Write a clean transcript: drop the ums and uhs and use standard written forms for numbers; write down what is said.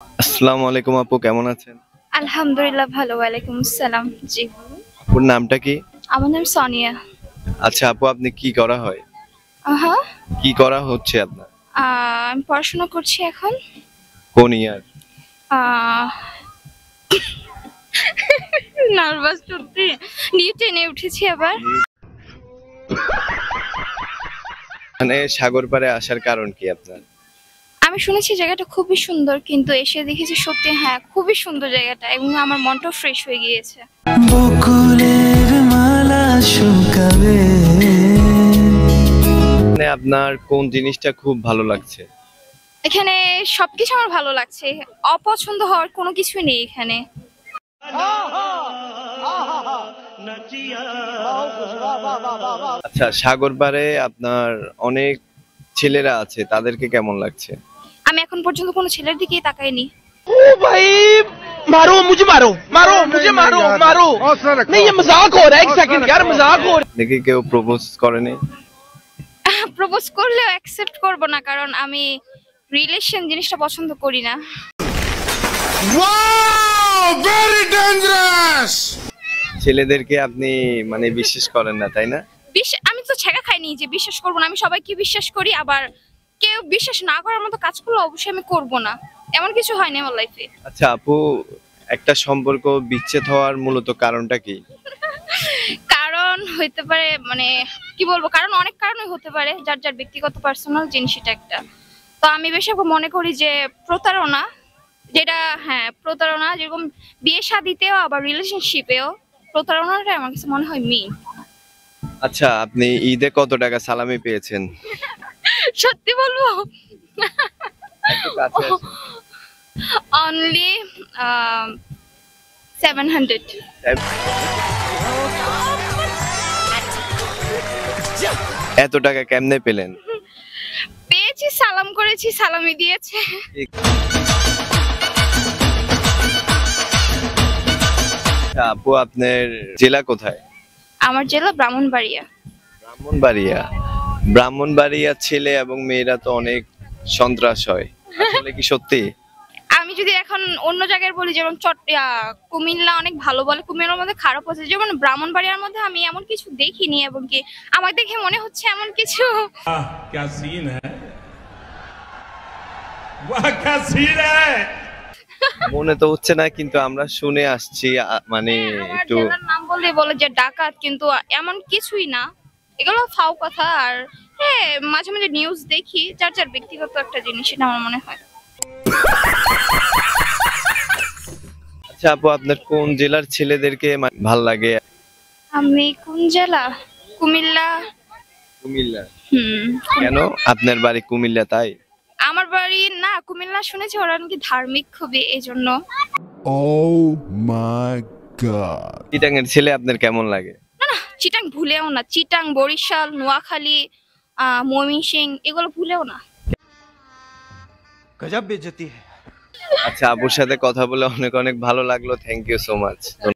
আসসালামু আলাইকুম আপু, কেমন আছেন? আলহামদুলিল্লাহ ভালো। ওয়ালাইকুম আসসালাম। জি। আপুর নামটা কি? আমার নাম সোনিয়া। আচ্ছা আপু, আপনি কি করা হয়? আহা, কি করা হচ্ছে আপনার? আমি পড়াশোনা করছি এখন। কোন ইয়ার? আহ নার্ভাস সত্যি। নিউ 10-এ উঠেছি আবার। মানে সাগর পাড়ে আসার কারণ কি আপনার? আমি শুনেছি জায়গাটা খুবই সুন্দর, কিন্তু এসে দেখেছি সত্যি হ্যাঁ খুবই সুন্দর জায়গাটা, এবং আমার মনটাও ফ্রেশ হয়ে গিয়েছে। বকুলের মালা শুকাবে। মানে আপনার কোন জিনিসটা খুব ভালো লাগছে? এখানে সবকিছু আমার ভালো লাগছে, অপছন্দ হওয়ার কোনো কিছুই নেই এখানে। আচ্ছা, সাগর পাড়ে আপনার অনেক ছেলেরা আছে, তাদেরকে কেমন লাগছে? আমি এখন পর্যন্ত কোনো ছেলের দিকেই তাকাইনি। ओ भाई मारो मुझे मारो मारो मुझे मारो मारो नहीं ये मजाक हो रहा है एक सेकंड यार मजाक हो रहा है দেখি কেউ প্রপোজ করেনি? প্রপোজ করলেও অ্যাকসেপ্ট করব না, কারণ আমি রিলেশন জিনিসটা পছন্দ করি না। Wow! Very dangerous! ছেলেদেরকে আপনি মানে বিশ্বাস করেন না, তাই না? আমি তো ছেঁকা খাইনি যে বিশ্বাস করব না। আমি সবাইকে বিশ্বাস করি, আবার কেউ বিশ্বাস না করার মতো কাজ করলে অবশ্যই আমি করব না। এমন কিছু হয়নি আমার লাইফে। আচ্ছা আপু, একটা সম্পর্ক বিচ্ছেদ হওয়ার মূলত কারণটা কি? কারণ হইতে পারে, মানে কি বলবো, কারণ অনেক কারণই হতে পারে, যার যার ব্যক্তিগত পার্সোনাল জিনিস এটা একটা। তো আমি বেশি মনে করি যে প্রতারণা, যেটা হ্যাঁ প্রতারণা, যেরকম বিয়ে শাদিতেও আবার রিলেশনশিপেও প্রতারণাটা আমার কাছে মনে হয় মেইন। আচ্ছা, আপনি ঈদে কত টাকা সালামি পেয়েছেন? সত্যি বলবো, একটু কাছে আসেন। অনলি 700। এত টাকা কেমনে পেলেন? পেয়েছি, সালাম করেছি, সালামি দিয়েছে। আচ্ছা আপু, আপনার জেলা কোথায়? আমার জেলা ব্রাহ্মণবাড়িয়া। ব্রাহ্মণবাড়িয়া। ব্রাহ্মণবাড়িয়া ছেলে এবং মেয়েরা তো অনেক সন্ত্রাস হয়, আসলে কি সত্যি? আমি যদি এখন অন্য জায়গায় বলি, যেমন কুমিল্লা অনেক ভালো বলে, কুমিল্লার মধ্যে খারাপ হচ্ছে, যেমন ব্রাহ্মণবাড়িয়ার মধ্যে আমি এমন কিছু দেখিনি, এবং কি আমার দেখে মনে হচ্ছে এমন কিছু। क्या सीन है वाह क्या सीन है মনে তো হচ্ছে না, কিন্তু আমরা শুনে আসছি মানে আমার একটু। জেলার নাম বললে বলে যে ডাকাত, কিন্তু এমন কিছুই না, এগুলো ফাও কথা। আর হ্যাঁ, মাঝে মাঝে নিউজ দেখি, যার যার ব্যক্তিগত একটা জিনিস, এটা আমার মনে হয়। আচ্ছা আপু, আপনার কোন জেলার ছেলেদেরকে ভাল লাগে? আমি কোন জেলা? কুমিল্লা। কুমিল্লা। হুম। কেন? আপনার বাড়ি কুমিল্লা তাই? আমার বাড়ি না কুমিল্লা, শুনেছি ওরা নাকি ধার্মিক খুবই, এই জন্য। Oh my god চিটাং এর ছেলে আপনার কেমন লাগে? না না, চিটাং ভুলেও না। চিটাং, বরিশাল, নোয়াখালী, ময়মনসিংহ, এগুলো ভুলেও না। गजब बेइज्जती है। আচ্ছা, আপুর সাথে কথা বলে অনেক অনেক ভালো লাগলো। Thank you so much.